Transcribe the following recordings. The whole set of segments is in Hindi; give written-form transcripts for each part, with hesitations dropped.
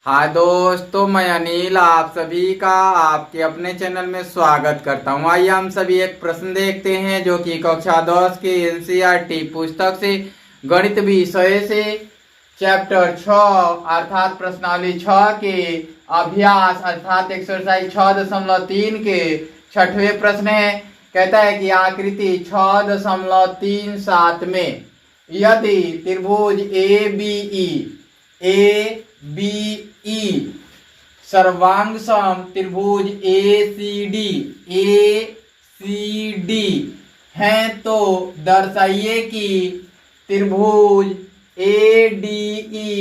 हाय दोस्तों, मैं अनिल आप सभी का आपके अपने चैनल में स्वागत करता हूं। आइए हम सभी एक प्रश्न देखते हैं जो कि कक्षा 10 के एनसीईआरटी पुस्तक से गणित विषय से चैप्टर 6 अर्थात प्रश्नावली 6 के अभ्यास अर्थात एक्सरसाइज 6.3 के 6वें प्रश्न है। कहता है कि आकृति 6.37 में यदि त्रिभुज ए बी ई सर्वांग सम त्रिभुज ए सी डी हैं तो दर्शाइए कि त्रिभुज ए डी ई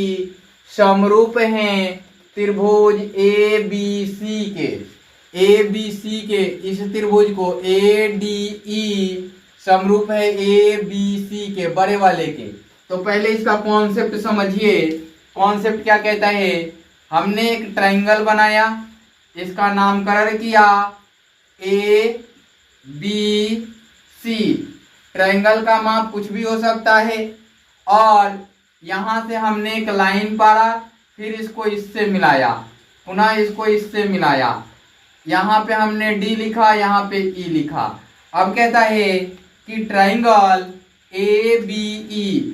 समरूप हैं त्रिभुज ए बी सी के। इस त्रिभुज को ए डी ई समरूप है ए बी सी के, बड़े वाले के। तो पहले इसका कॉन्सेप्ट समझिए। कॉन्सेप्ट क्या कहता है? हमने एक ट्रायंगल बनाया, इसका नामकरण किया ए बी सी। ट्रायंगल का माप कुछ भी हो सकता है और यहां से हमने एक लाइन पारा, फिर इसको इससे मिलाया, पुनः इसको इससे मिलाया। यहाँ पे हमने डी लिखा, यहाँ पे ई लिखा। अब कहता है कि ट्रायंगल ए बी ई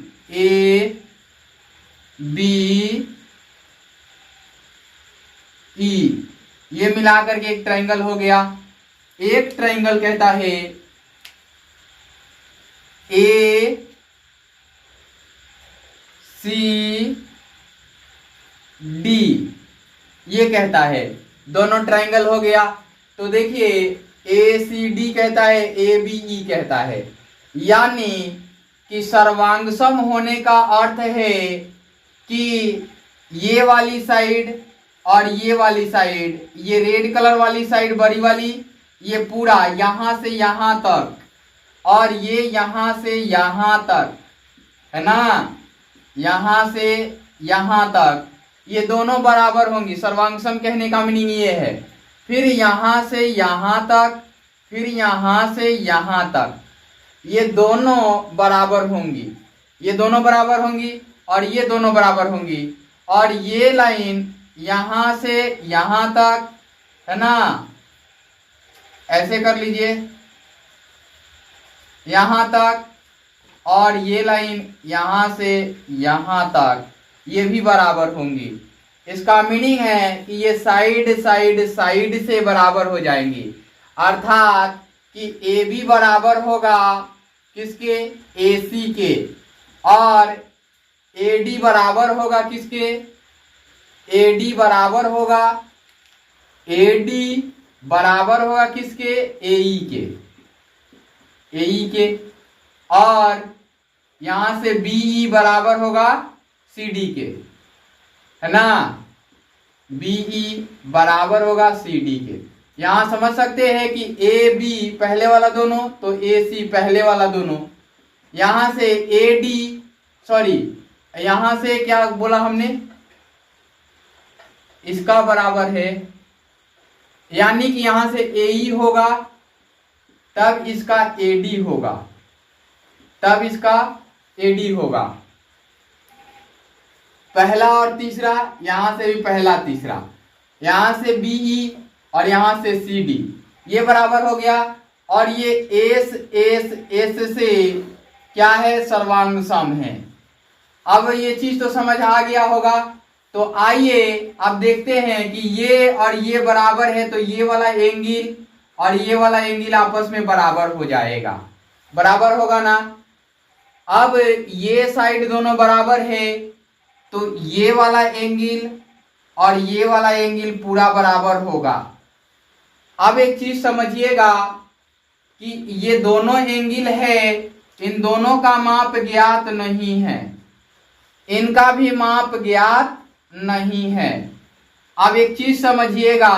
ये मिलाकर के एक ट्रायंगल हो गया। एक ट्रायंगल कहता है ए सी डी, ये कहता है। दोनों ट्रायंगल हो गया। तो देखिए ए सी डी कहता है, ए बी ई कहता है, यानी कि सर्वांगसम होने का अर्थ है कि ये वाली साइड और ये वाली साइड, ये रेड कलर वाली साइड बड़ी वाली, ये पूरा यहां से यहां तक और ये यहां से यहां तक है ना, यहां से यहां तक, ये दोनों बराबर होंगी। सर्वांगसम कहने का मीनिंग ये है। फिर यहां से यहां तक, फिर यहां से यहां तक, ये दोनों बराबर होंगी, ये दोनों बराबर होंगी और ये दोनों बराबर होंगी। और ये लाइन यहां से यहां तक है ना, ऐसे कर लीजिए यहां तक, और ये लाइन यहां से यहां तक, ये भी बराबर होंगी। इसका मीनिंग है कि ये साइड से बराबर हो जाएंगी, अर्थात कि ए बी बराबर होगा किसके? ए सी के, और ए डी बराबर होगा किसके? ए डी बराबर होगा, ए डी बराबर होगा किसके? ए ई के, ए ई के। और यहां से बी ई बराबर होगा सी डी के, है ना, बी ई बराबर होगा सी डी के। यहां समझ सकते हैं कि ए बी पहले वाला दोनों, तो ए सी पहले वाला दोनों। यहां से ए डी, सॉरी यहां से क्या बोला हमने, इसका बराबर है, यानी कि यहां से ए ई होगा तब इसका ए डी होगा, तब इसका ए डी होगा। पहला और तीसरा, यहां से भी पहला तीसरा, यहां से बी ई और यहां से सी डी, ये बराबर हो गया। और ये एस से क्या है? सर्वांग सम है। अब ये चीज तो समझ आ गया होगा। तो आइए अब देखते हैं कि ये और ये बराबर है, तो ये वाला एंगल और ये वाला एंगल आपस में बराबर हो जाएगा, बराबर होगा ना। अब ये साइड दोनों बराबर है, तो ये वाला एंगल और ये वाला एंगल पूरा बराबर होगा। अब एक चीज समझिएगा कि ये दोनों एंगल है, इन दोनों का माप ज्ञात नहीं है, इनका भी माप ज्ञात नहीं है। अब एक चीज समझिएगा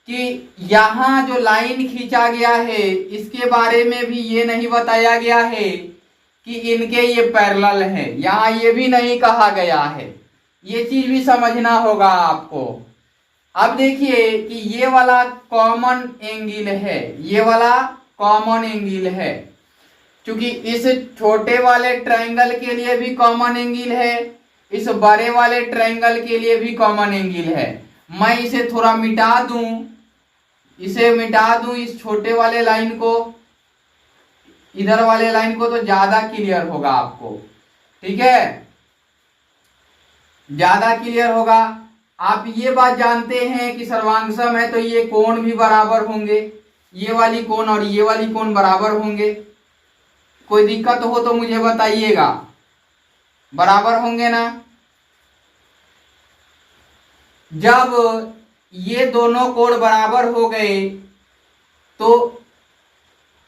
कि यहां जो लाइन खींचा गया है, इसके बारे में भी ये नहीं बताया गया है कि इनके ये पैरेलल है, यहां ये भी नहीं कहा गया है। ये चीज भी समझना होगा आपको। अब देखिए कि ये वाला कॉमन एंगल है, ये वाला कॉमन एंगल है, क्योंकि इस छोटे वाले ट्रायंगल के लिए भी कॉमन एंगल है, इस बड़े वाले ट्रायंगल के लिए भी कॉमन एंगल है। मैं इसे थोड़ा मिटा दूं, इस छोटे वाले लाइन को, इधर वाले लाइन को, तो ज्यादा क्लियर होगा आपको। ठीक है, ज्यादा क्लियर होगा। आप ये बात जानते हैं कि सर्वांगसम है तो ये कोण भी बराबर होंगे, ये वाली कोण और ये वाली कोण बराबर होंगे। कोई दिक्कत हो तो मुझे बताइएगा, बराबर होंगे ना। जब ये दोनों कोण बराबर हो गए तो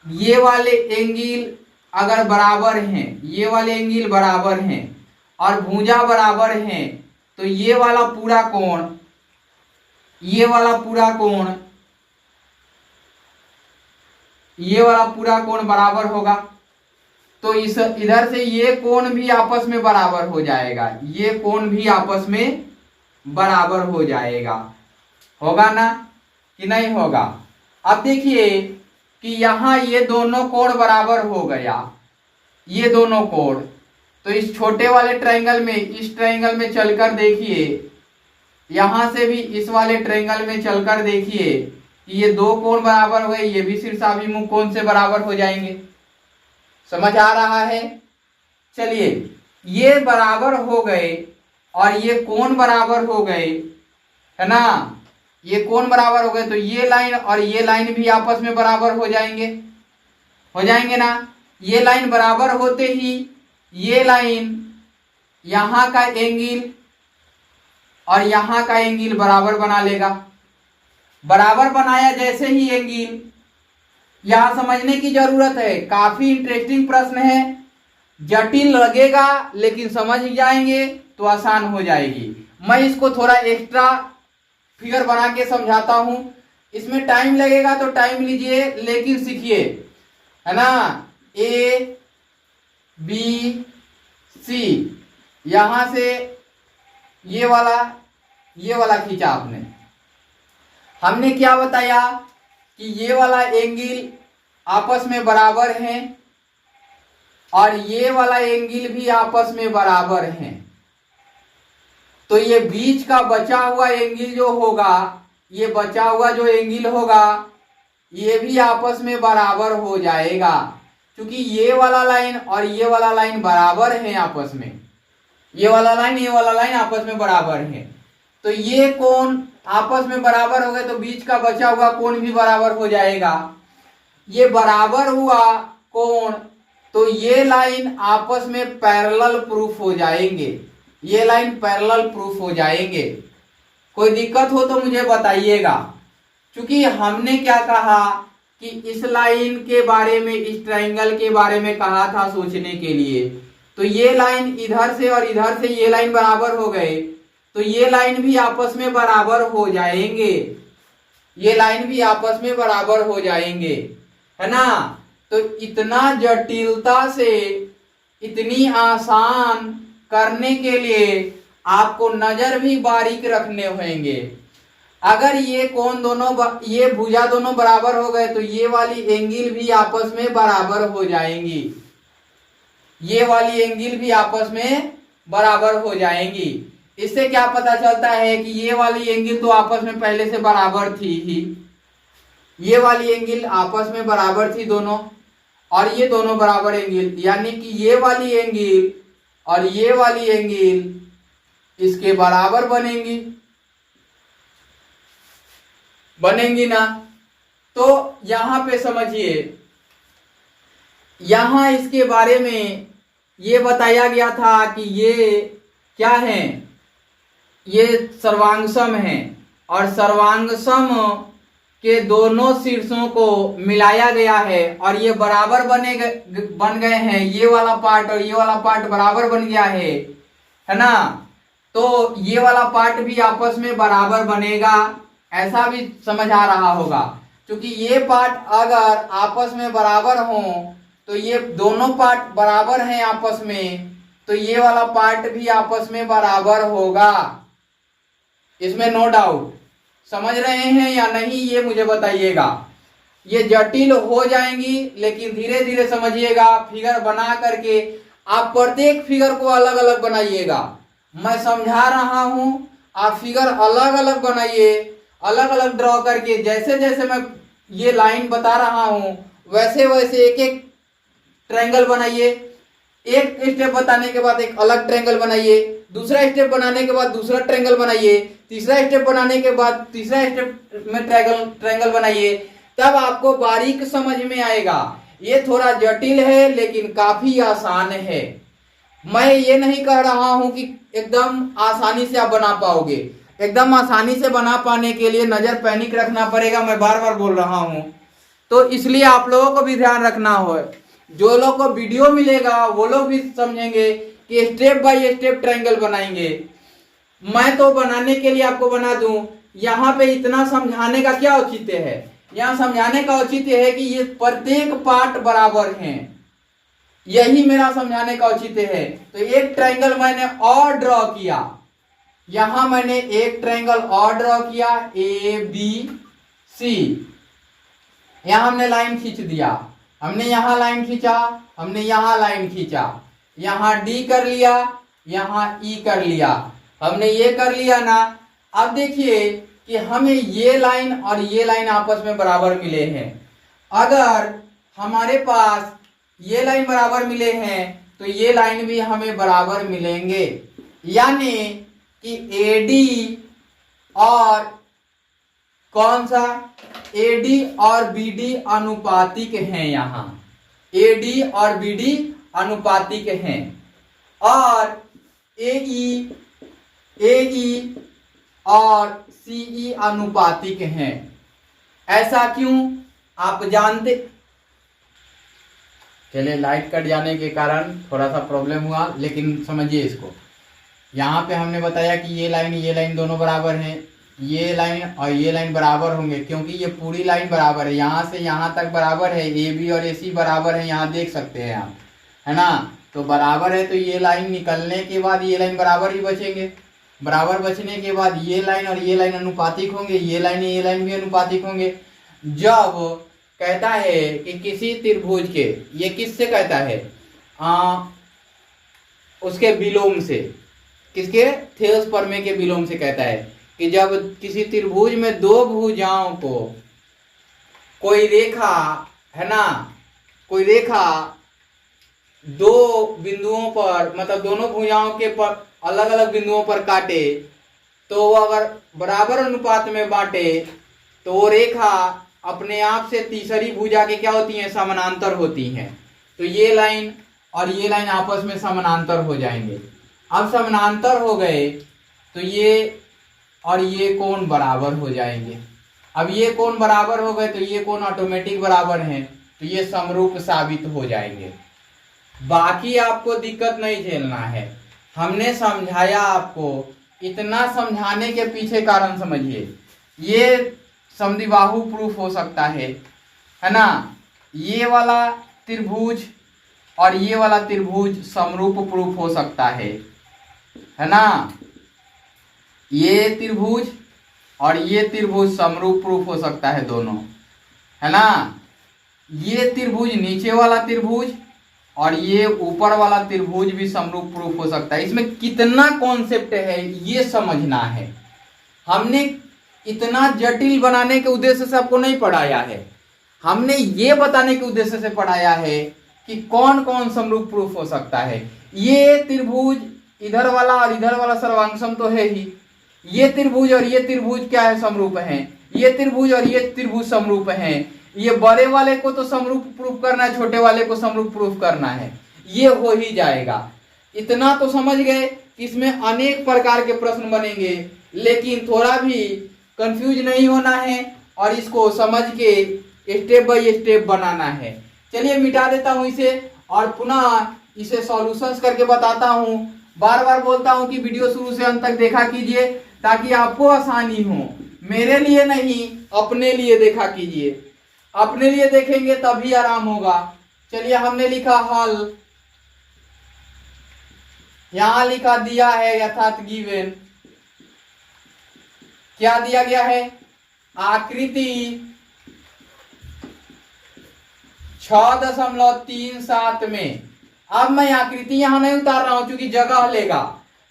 ये वाले एंगल अगर बराबर हैं, ये वाले एंगल बराबर हैं और भुजा बराबर हैं, तो ये वाला पूरा कोण, ये वाला पूरा कोण, ये वाला पूरा कोण बराबर होगा। तो इस इधर से ये कोण भी आपस में बराबर हो जाएगा, ये कोण भी आपस में बराबर हो जाएगा। होगा ना कि नहीं होगा। अब देखिए कि यहां ये दोनों कोण बराबर हो गया, ये दोनों कोण। तो इस छोटे वाले ट्रायंगल में, इस ट्रायंगल में चलकर देखिए, यहां से भी इस वाले ट्रायंगल में चलकर देखिए कि ये दो कोण बराबर हो गए, ये भी शीर्षाभिमुख कोण से बराबर हो जाएंगे। समझ आ रहा है। चलिए, ये बराबर हो गए और ये कोण बराबर हो गए, है ना, ये कोण बराबर हो गए, तो ये लाइन और ये लाइन भी आपस में बराबर हो जाएंगे, हो जाएंगे ना। ये लाइन बराबर होते ही ये लाइन यहां का एंगल और यहां का एंगल बराबर बना लेगा। बराबर बनाया जैसे ही एंगल, यहां समझने की जरूरत है, काफी इंटरेस्टिंग प्रश्न है, जटिल लगेगा लेकिन समझ जाएंगे तो आसान हो जाएगी। मैं इसको थोड़ा एक्स्ट्रा फिगर बना के समझाता हूं, इसमें टाइम लगेगा तो टाइम लीजिए लेकिन सीखिए, है ना। ए बी सी, यहां से ये वाला खींचा आपने। हमने क्या बताया कि ये वाला एंगल आपस में बराबर हैं और ये वाला एंगल भी आपस में बराबर हैं। तो ये बीच का बचा हुआ एंगल जो होगा, ये बचा हुआ जो एंगल होगा, ये भी आपस में बराबर हो जाएगा, क्योंकि ये वाला लाइन और ये वाला लाइन बराबर हैं आपस में, ये वाला लाइन आपस में बराबर है। तो ये कोण आपस में बराबर हो गए तो बीच का बचा हुआ कोण भी बराबर हो जाएगा। ये बराबर हुआ कोण, तो ये लाइन आपस में पैरेलल प्रूफ हो जाएंगे, ये लाइन पैरेलल प्रूफ हो जाएंगे। कोई दिक्कत हो तो मुझे बताइएगा, क्योंकि हमने क्या कहा कि इस लाइन के बारे में, इस ट्रायंगल के बारे में कहा था सोचने के लिए। तो ये लाइन इधर से और इधर से ये लाइन बराबर हो गए तो ये लाइन भी आपस में बराबर हो जाएंगे, ये लाइन भी आपस में बराबर हो जाएंगे, है ना। तो इतना जटिलता से इतनी आसान करने के लिए आपको नजर भी बारीक रखने होंगे। अगर ये कोण दोनों, ये भुजा दोनों बराबर हो गए तो ये वाली एंगल भी आपस में बराबर हो जाएंगी, ये वाली एंगल भी आपस में बराबर हो जाएंगी। इससे क्या पता चलता है कि ये वाली एंगल तो आपस में पहले से बराबर थी ही, ये वाली एंगल आपस में बराबर थी दोनों, और ये दोनों बराबर एंगल, यानी कि ये वाली एंगल और ये वाली एंगल इसके बराबर बनेंगी ना। तो यहां पे समझिए, यहां इसके बारे में ये बताया गया था कि ये क्या है, ये सर्वांगसम है और सर्वांगसम के दोनों शीर्षों को मिलाया गया है और ये बराबर बन गए हैं, ये वाला पार्ट और ये वाला पार्ट बराबर बन गया है ना। तो ये वाला पार्ट भी आपस में बराबर बनेगा, ऐसा भी समझ आ रहा होगा, क्योंकि ये पार्ट अगर आपस में बराबर हो तो ये दोनों पार्ट बराबर हैं आपस में, तो ये वाला पार्ट भी आपस में बराबर होगा, इसमें नो डाउट। समझ रहे हैं या नहीं ये मुझे बताइएगा। ये जटिल हो जाएंगी लेकिन धीरे धीरे समझिएगा, फिगर बना करके आप प्रत्येक फिगर को अलग अलग बनाइएगा, मैं समझा रहा हूं, आप फिगर अलग अलग बनाइए, अलग अलग ड्रॉ करके, जैसे जैसे मैं ये लाइन बता रहा हूं वैसे वैसे एक एक ट्रायंगल बनाइए। एक स्टेप बताने के बाद एक अलग ट्रायंगल बनाइए, दूसरा स्टेप बनाने के बाद दूसरा ट्रायंगल बनाइए, तीसरा स्टेप बनाने के बाद तीसरा स्टेप में ट्रायंगल बनाइए, तब आपको बारीक समझ में आएगा। ये थोड़ा जटिल है लेकिन काफी आसान है। मैं ये नहीं कह रहा हूं कि एकदम आसानी से आप बना पाओगे। एकदम आसानी से बना पाने के लिए नजर पैनिक रखना पड़ेगा, मैं बार बार बोल रहा हूं। तो इसलिए आप लोगों को भी ध्यान रखना हो, जो लोग को वीडियो मिलेगा वो लोग भी समझेंगे कि स्टेप बाय स्टेप ट्रायंगल बनाएंगे। मैं तो बनाने के लिए आपको बना दूं, यहाँ पे इतना समझाने का क्या औचित्य है? यहाँ समझाने का औचित्य है कि ये प्रत्येक पार्ट बराबर हैं, यही मेरा समझाने का औचित्य है। तो एक ट्रायंगल मैंने और ड्रॉ किया, यहां मैंने एक ट्रायंगल और ड्रॉ किया ए बी सी, यहां हमने लाइन खींच दिया, हमने यहां लाइन खींचा, हमने यहां लाइन खींचा, यहां डी कर लिया, यहां ई कर लिया, हमने ये कर लिया ना। अब देखिए कि हमें ये लाइन और ये लाइन आपस में बराबर मिले हैं। अगर हमारे पास ये लाइन बराबर मिले हैं तो ये लाइन भी हमें बराबर मिलेंगे, यानी कि एडी और कौन सा, एडी और बीडी अनुपातिक हैं। यहां एडी और बीडी अनुपातिक हैं और एई और सीई अनुपातिक हैं। ऐसा क्यों आप जानते? चलिए, लाइट कट जाने के कारण थोड़ा सा प्रॉब्लम हुआ, लेकिन समझिए इसको। यहाँ पे हमने बताया कि ये लाइन दोनों बराबर हैं, ये लाइन और ये लाइन बराबर होंगे क्योंकि ये पूरी लाइन बराबर है, यहाँ से यहाँ तक बराबर है, ए बी और ए सी बराबर है, यहाँ देख सकते हैं आप, है ना। तो बराबर है तो ये लाइन निकलने के बाद ये लाइन बराबर ही बचेंगे, बराबर बचने के बाद ये लाइन और ये लाइन अनुपातिक होंगे, ये लाइन भी अनुपातिक होंगे। जब कहता है कि किसी त्रिभुज के, ये किससे कहता है? उसके विलोम से, किसके? थेओस प्रमेय के विलोम से कहता है कि जब किसी त्रिभुज में दो भुजाओं को कोई रेखा, है ना, कोई रेखा दो बिंदुओं पर, मतलब दोनों भुजाओं के पर अलग अलग बिंदुओं पर काटे, तो वो अगर बराबर अनुपात में बांटे तो वो रेखा अपने आप से तीसरी भुजा के क्या होती हैं? समानांतर होती हैं। तो ये लाइन और ये लाइन आपस में समानांतर हो जाएंगे। अब समानांतर हो गए तो ये और ये कोण बराबर हो जाएंगे। अब ये कोण बराबर हो गए तो ये कोण ऑटोमेटिक बराबर हैं, तो ये समरूप साबित हो जाएंगे। बाकी आपको दिक्कत नहीं झेलना है, हमने समझाया आपको। इतना समझाने के पीछे कारण समझिए, ये समद्विबाहु प्रूफ हो सकता है ना। ये वाला त्रिभुज और ये वाला त्रिभुज समरूप प्रूफ हो सकता है ना। ये त्रिभुज और ये त्रिभुज समरूप प्रूफ हो सकता है दोनों, है ना। ये त्रिभुज नीचे वाला त्रिभुज और ये ऊपर वाला त्रिभुज भी समरूप प्रूफ हो सकता है। इसमें कितना कॉन्सेप्ट है ये समझना है। हमने इतना जटिल बनाने के उद्देश्य से आपको नहीं पढ़ाया है, हमने ये बताने के उद्देश्य से पढ़ाया है कि कौन कौन समरूप प्रूफ हो सकता है। ये त्रिभुज इधर वाला और इधर वाला सर्वांगसम तो है ही, ये त्रिभुज और ये त्रिभुज क्या है? समरूप हैं। ये त्रिभुज और ये त्रिभुज समरूप हैं। ये बड़े वाले को तो समरूप प्रूफ करना है, छोटे वाले को समरूप प्रूफ करना है, ये हो ही जाएगा। इतना तो समझ गए कि इसमें अनेक प्रकार के प्रश्न बनेंगे, लेकिन थोड़ा भी कंफ्यूज नहीं होना है और इसको समझ के स्टेप बाय स्टेप बनाना है। चलिए मिटा देता हूं इसे और पुनः इसे सॉल्यूशंस करके बताता हूं। बार बार बोलता हूं कि वीडियो शुरू से अंत तक देखा कीजिए ताकि आपको आसानी हो, मेरे लिए नहीं अपने लिए देखा कीजिए। अपने लिए देखेंगे तभी आराम होगा। चलिए, हमने लिखा हल, यहां लिखा दिया है यथार्थ गिवन। क्या दिया गया है? आकृति 6.37 में। अब मैं आकृति यहां नहीं उतार रहा हूं क्योंकि जगह लेगा।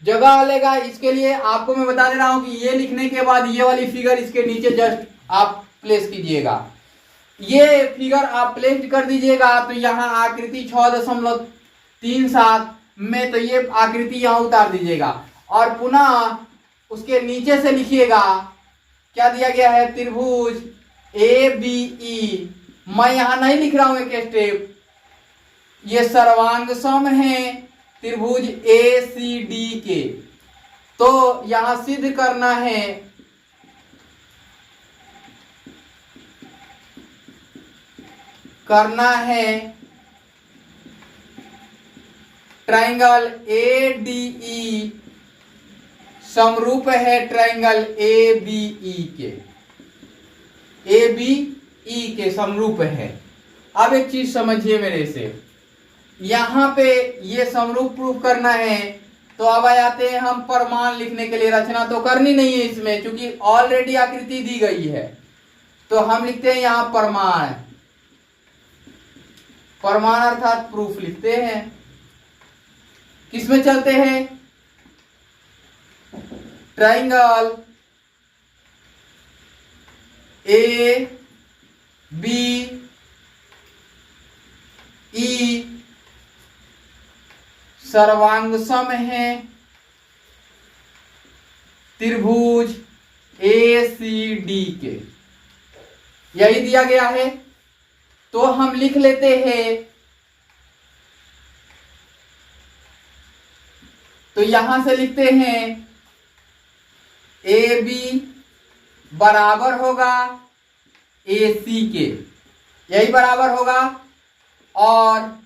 जगह लेगा। इसके लिए आपको मैं बता दे रहा हूं कि ये लिखने के बाद ये वाली फिगर इसके नीचे जस्ट आप प्लेस कीजिएगा। ये फिगर आप प्लेस कर दीजिएगा तो यहाँ आकृति 6.37 में, तो ये आकृति यहाँ उतार दीजिएगा और पुनः उसके नीचे से लिखिएगा क्या दिया गया है, त्रिभुज ABE। मैं यहां नहीं लिख रहा हूं एक स्टेप, ये सर्वांग सम है त्रिभुज ACD के। तो यहां सिद्ध करना है ट्राइंगल ADE समरूप है ट्राइंगल ABE के समरूप है। अब एक चीज समझिए मेरे से, यहां पे ये समरूप प्रूफ करना है तो अब आ जाते हैं हम प्रमाण लिखने के लिए। रचना तो करनी नहीं है इसमें क्योंकि ऑलरेडी आकृति दी गई है, तो हम लिखते हैं यहां प्रमाण। प्रमाण अर्थात प्रूफ लिखते हैं। किसमें चलते हैं, ट्राइंगल ABE सर्वांग सम है त्रिभुज ACD के। यही दिया गया है तो हम लिख लेते हैं, तो यहां से लिखते हैं AB बराबर होगा AC के, यही बराबर होगा। और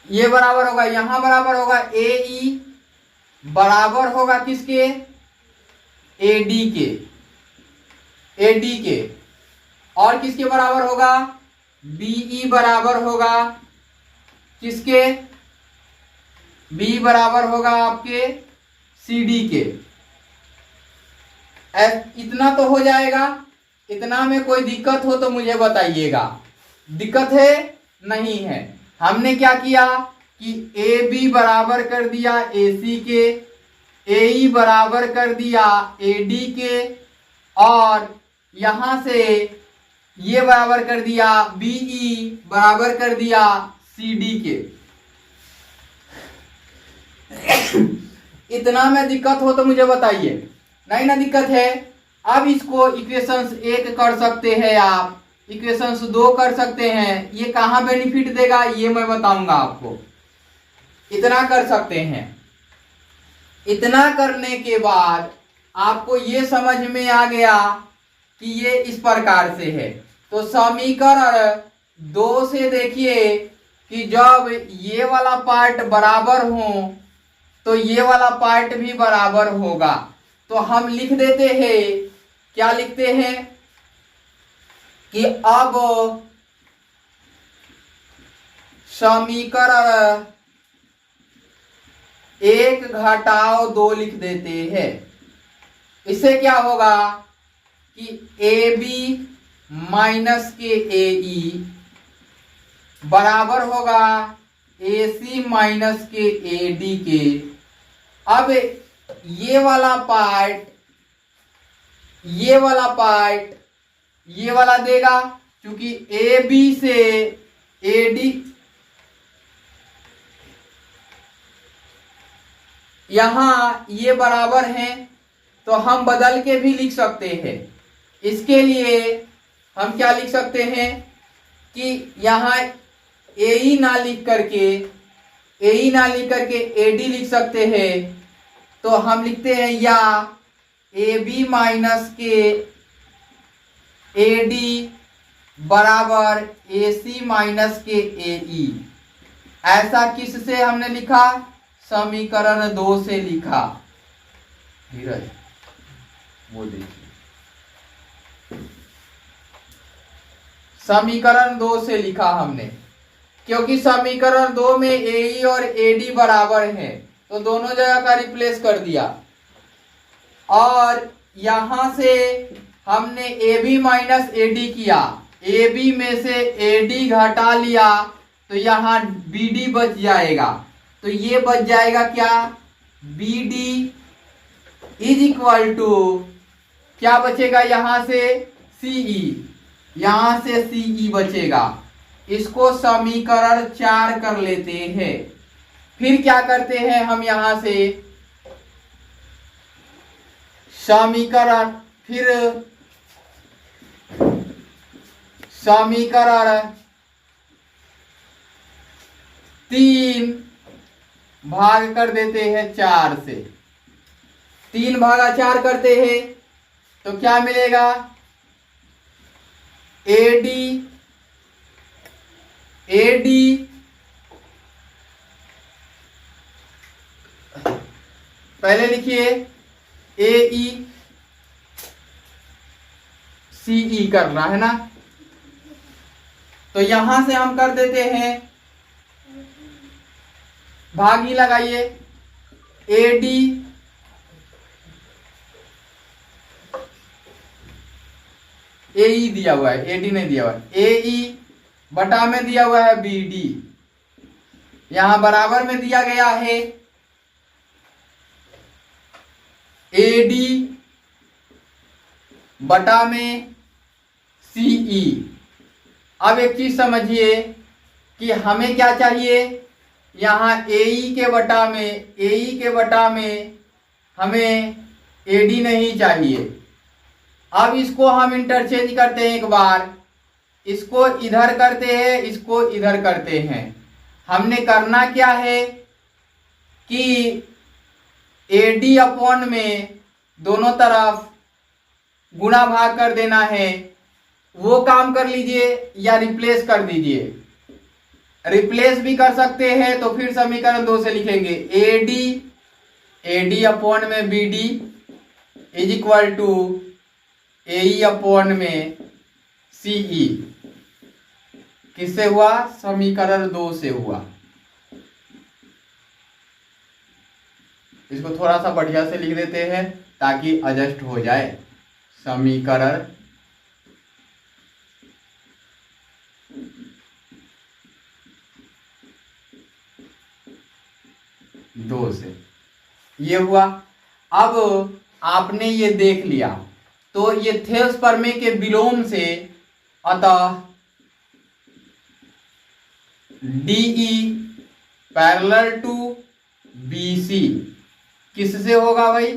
ये बराबर होगा, यहां बराबर होगा AE बराबर होगा किसके, AD के। और किसके बराबर होगा, BE बराबर होगा किसके, B बराबर होगा आपके CD के। इतना तो हो जाएगा। इतना में कोई दिक्कत हो तो मुझे बताइएगा। दिक्कत है नहीं है। हमने क्या किया कि AB बराबर कर दिया AC के, AE बराबर कर दिया AD के, और यहां से ये बराबर कर दिया BE बराबर कर दिया CD के। इतना में दिक्कत हो तो मुझे बताइए। नहीं ना दिक्कत है। अब इसको इक्वेशंस 1 कर सकते हैं आप, इक्वेशंस 2 कर सकते हैं। ये कहाँ बेनिफिट देगा ये मैं बताऊंगा आपको। इतना कर सकते हैं। इतना करने के बाद आपको ये समझ में आ गया कि ये इस प्रकार से है। तो समीकरण 2 से देखिए कि जब ये वाला पार्ट बराबर हो तो ये वाला पार्ट भी बराबर होगा। तो हम लिख देते हैं, क्या लिखते हैं कि अब समीकरण 1 घटाओ 2 लिख देते हैं। इससे क्या होगा कि AB माइनस के AE बराबर होगा AC माइनस के AD के। अब ये वाला पार्ट ये वाला देगा, क्योंकि AB से AD यहां ये बराबर हैं तो हम बदल के भी लिख सकते हैं। इसके लिए हम क्या लिख सकते हैं कि यहां AE ना लिख करके AD लिख सकते हैं। तो हम लिखते हैं या AB माइनस के AD बराबर AC माइनस के AE। ऐसा किससे हमने लिखा, समीकरण 2 से लिखा। धीरज वो देखिए, समीकरण 2 से लिखा हमने, क्योंकि समीकरण 2 में AE और AD बराबर हैं तो दोनों जगह का रिप्लेस कर दिया। और यहां से हमने AB माइनस AD किया, AB में से AD घटा लिया तो यहाँ BD बच जाएगा। तो ये बच जाएगा क्या, BD इज इक्वल टू क्या बचेगा यहाँ से, CE, यहाँ से CE बचेगा। इसको समीकरण 4 कर लेते हैं। फिर क्या करते हैं हम यहां से समीकरण 3 भाग कर देते हैं 4 से। 3 भागा 4 करते हैं तो क्या मिलेगा, AD पहले लिखिए AE CE करना है ना। तो यहां से हम कर देते हैं, भागी लगाइए, AD AE दिया हुआ है, AD नहीं दिया हुआ है, AE बटा में दिया हुआ है BD, यहां बराबर में दिया गया है AD बटा में CE। अब एक चीज समझिए कि हमें क्या चाहिए, यहां AE के बटा में हमें AD नहीं चाहिए। अब इसको हम इंटरचेंज करते हैं, एक बार इसको इधर करते हैं, इसको इधर करते हैं। हमने करना क्या है कि AD अपॉन में दोनों तरफ गुणा भाग कर देना है, वो काम कर लीजिए या रिप्लेस कर दीजिए। रिप्लेस भी कर सकते हैं तो फिर समीकरण 2 से लिखेंगे, AD अपॉन में BD is equal to AE upon में CE। किससे हुआ, समीकरण 2 से हुआ। इसको थोड़ा सा बढ़िया से लिख देते हैं ताकि एडजस्ट हो जाए। समीकरण 2 से ये हुआ। अब आपने ये देख लिया तो ये थेल्स प्रमेय के विलोम से, अतः DE पैरेलल टू BC किससे होगा भाई,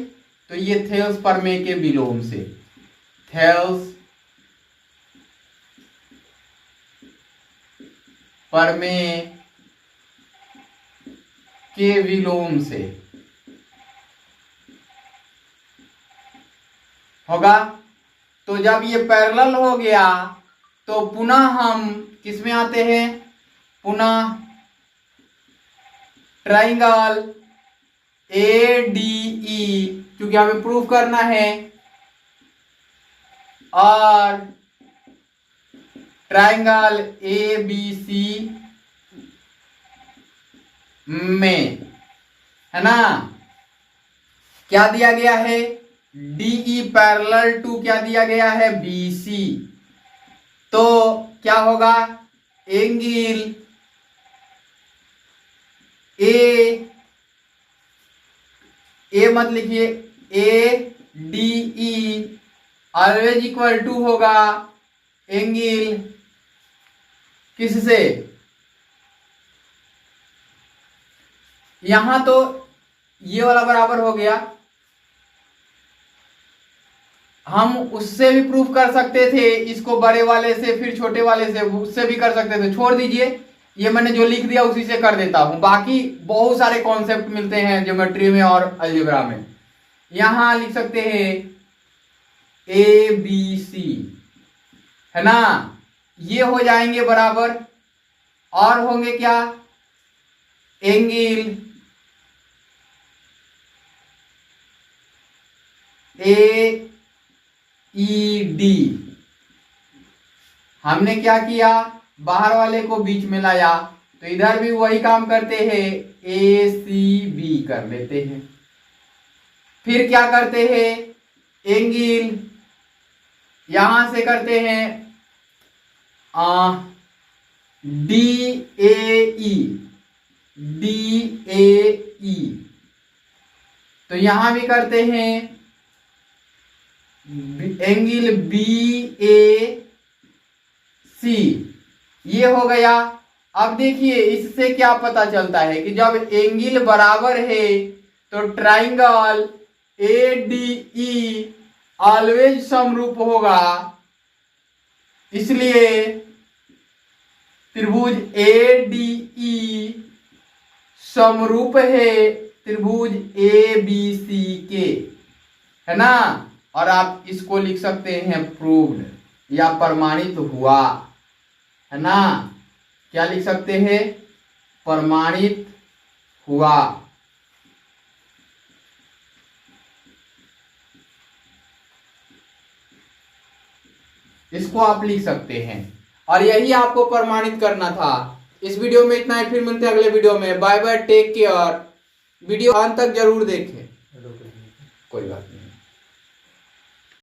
तो ये थेल्स प्रमेय के विलोम से, थेल्स प्रमेय के विलोम से होगा। तो जब ये पैरेलल हो गया तो पुनः हम किसमें आते हैं, पुनः ट्राइंगल ADE, क्योंकि हमें प्रूव करना है, और ट्राइंगल ABC में, है ना, क्या दिया गया है, DE पैरेलल टू क्या दिया गया है, BC। तो क्या होगा, एंगल ए मत लिखिए, ADE ऑलवेज इक्वल टू होगा एंगल किससे, यहां तो ये वाला बराबर हो गया, हम उससे भी प्रूफ कर सकते थे, इसको बड़े वाले से फिर छोटे वाले से, उससे भी कर सकते थे। छोड़ दीजिए, ये मैंने जो लिख दिया उसी से कर देता हूं। बाकी बहुत सारे कॉन्सेप्ट मिलते हैं ज्योमेट्री में और अलजेब्रा में। यहां लिख सकते हैं ABC, है ना, ये हो जाएंगे बराबर, और होंगे क्या, एंगल AED। हमने क्या किया, बाहर वाले को बीच में लाया, तो इधर भी वही काम करते हैं, ACB कर लेते हैं। फिर क्या करते हैं, एंगल यहां से करते हैं DAE, DAE। तो यहां भी करते हैं एंगल BAC, ये हो गया। अब देखिए इससे क्या पता चलता है कि जब एंगल बराबर है तो ट्राइंगल ADE ऑलवेज समरूप होगा, इसलिए त्रिभुज ADE समरूप है त्रिभुज ABC के, है ना। और आप इसको लिख सकते हैं प्रूव्ड या प्रमाणित हुआ, है ना। क्या लिख सकते हैं? प्रमाणित हुआ। इसको आप लिख सकते हैं और यही आपको प्रमाणित करना था। इस वीडियो में इतना ही, फिर मिलते हैं अगले वीडियो में। Bye bye, take care. Video अंत तक जरूर देखें। कोई बात नहीं।